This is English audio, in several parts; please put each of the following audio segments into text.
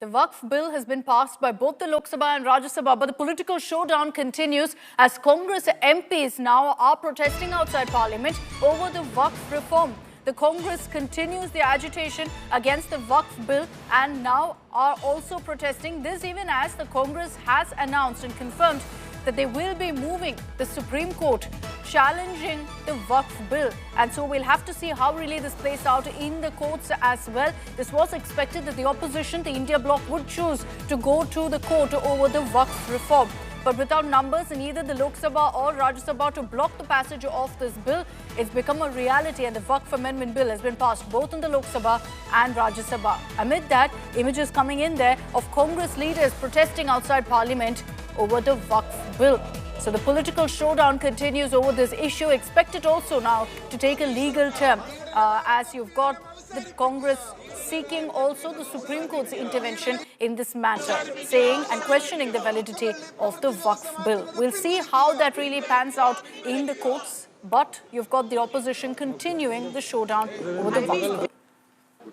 The Waqf bill has been passed by both the Lok Sabha and Rajya Sabha, but the political showdown continues as Congress MPs now are protesting outside Parliament over the Waqf reform. The Congress continues the agitation against the Waqf bill and now are also protesting this even as the Congress has announced and confirmed that they will be moving the Supreme Court challenging the Waqf bill. And so we'll have to see how really this plays out in the courts as well. This was expected that the opposition, the India bloc, would choose to go to the court over the Waqf reform. But without numbers in either the Lok Sabha or Rajya Sabha to block the passage of this bill, it's become a reality and the Waqf Amendment Bill has been passed both in the Lok Sabha and Rajya Sabha. Amid that, images coming in there of Congress leaders protesting outside Parliament over the Waqf bill. So the political showdown continues over this issue, expected also now to take a legal term as you've got the Congress seeking also the Supreme Court's intervention in this matter, saying and questioning the validity of the Waqf bill. We'll see how that really pans out in the courts, but you've got the opposition continuing the showdown over the Waqf bill.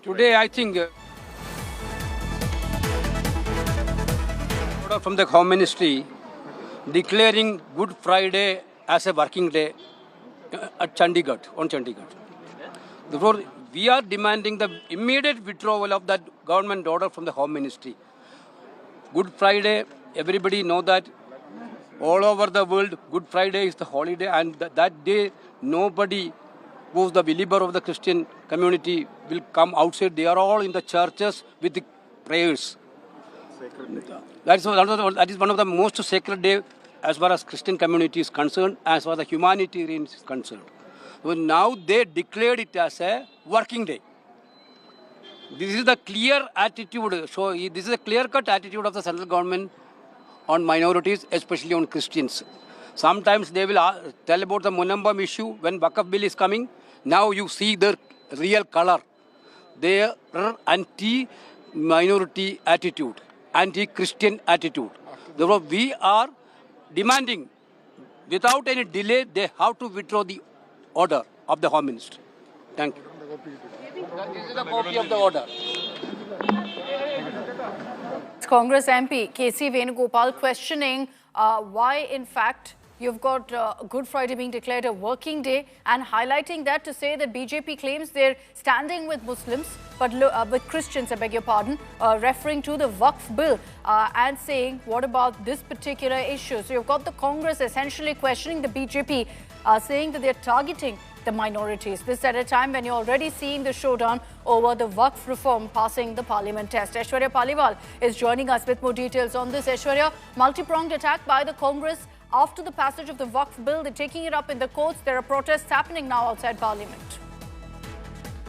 Today, I think from the Home Ministry declaring Good Friday as a working day at Chandigarh, on Chandigarh. Therefore, we are demanding the immediate withdrawal of that government order from the Home Ministry. Good Friday, everybody know that all over the world, Good Friday is the holiday, and that day nobody who's the believer of the Christian community will come outside. They are all in the churches with the prayers. That is one of the most sacred days as far as Christian community is concerned, as far as the humanitarian is concerned. So now they declared it as a working day. This is the clear attitude. So this is a clear-cut attitude of the central government on minorities, especially on Christians. Sometimes they will tell about the Munambam issue when Waqf bill is coming. Now you see the real color. They are anti-minority attitude, anti-Christian attitude. Therefore, we are demanding, without any delay, they have to withdraw the order of the Home Ministry. Thank you. This is a copy of the order. Congress MP K.C. Venugopal questioning why, in fact, you've got Good Friday being declared a working day and highlighting that to say that BJP claims they're standing with Muslims, but with Christians, I beg your pardon, referring to the Waqf bill and saying, what about this particular issue? So you've got the Congress essentially questioning the BJP, saying that they're targeting the minorities. This at a time when you're already seeing the showdown over the Waqf reform passing the parliament test. Aishwarya Paliwal is joining us with more details on this. Aishwarya, multi-pronged attack by the Congress after the passage of the Waqf bill. They're taking it up in the courts. There are protests happening now outside Parliament.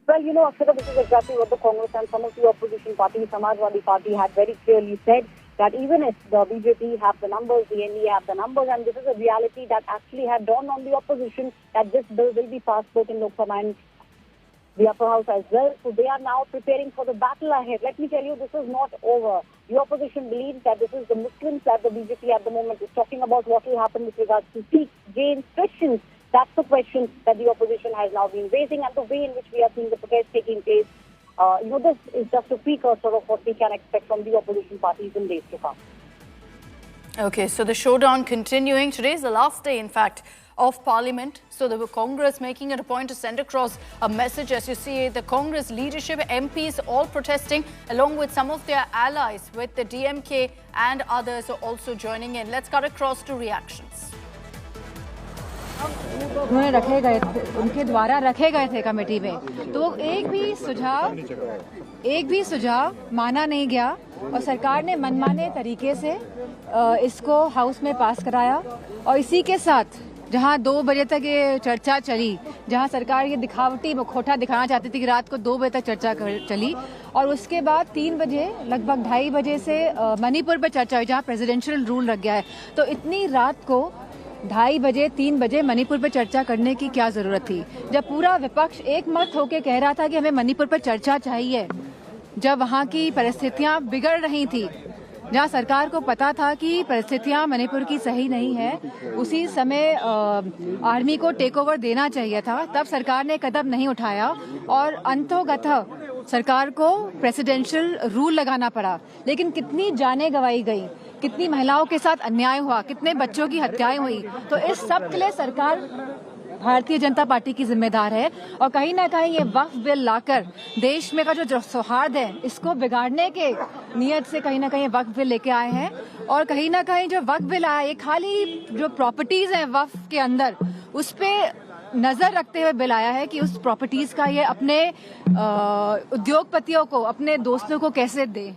Well, Akshata, this is exactly what the Congress and some of the opposition parties, Samajwadi Party, had very clearly said, that even if the BJP have the numbers, the NDA have the numbers, and this is a reality that actually had dawned on the opposition that this bill will be passed both in Lok Sabha and the upper house as well. So they are now preparing for the battle ahead. Let me tell you, this is not over. The opposition believes that this is the Muslims that the BJP at the moment is talking about. What will happen with regards to Sikhs, Jains, Christians? That's the question that the opposition has now been raising, and the way in which we are seeing the protest taking place. This is just a precursor of what we can expect from the opposition parties in days to come. Okay, so the showdown continuing. Today is the last day, in fact, of Parliament. So the Congress making it a point to send across a message. As you see, the Congress leadership, MPs all protesting, along with some of their allies, with the DMK and others are also joining in. Let's cut across to reactions. उन्होंने रखे गए थे, उनके द्वारा रखे गए थे committee में, तो एक भी सुझाव माना नहीं गया और सरकार ने मनमाने तरीके से इसको हाउस में पास कराया। और इसी के साथ जहां 2 बजे तक ये चर्चा चली, जहां सरकार ये दिखावटी मुखौटा दिखाना चाहती थी कि रात को 2 बजे तक चर्चा चली, और उसके बाद 3 बजे लगभग 2:30 बजे से मणिपुर पर चर्चा हुई, जहां प्रेसिडेंशियल रूल लग गया है। तो इतनी रात को 2:30 बजे 3 बजे मणिपुर पर चर्चा करने की क्या जरूरत थी, जब पूरा विपक्ष एक मत होकर कह रहा था कि हमें मणिपुर पर चर्चा चाहिए, जब वहां की परिस्थितियां बिगड़ रही थी, जहां सरकार को पता था कि परिस्थितियां मणिपुर की सही नहीं है, उसी समय आर्मी को टेक ओवर देना चाहिए था, तब सरकार ने कदम नहीं उठाया और अंतोगतः सरकार को प्रेसिडेंशियल रूल लगाना पड़ा, लेकिन कितनी जानें गंवाई गई, कितनी महिलाओं के साथ अन्याय हुआ, कितने बच्चों की हत्याएं हुई। तो इस सब के लिए सरकार भारतीय जनता पार्टी की जिम्मेदार है और कहीं ना कहीं ये वक्फ बिल लाकर देश में का जो सौहार्द है इसको बिगाड़ने के नियत से कहीं ना कहीं वक्फ बिल लेके आए हैं। और कहीं ना कहीं जो वक्फ बिल आया ये खाली जो प्रॉपर्टीज हैं वक्फ के अंदर उस पे नजर रखते हुए बिल आया है कि उस प्रॉपर्टीज का ये अपने उद्योगपतियों को, अपने दोस्तों को कैसे दे।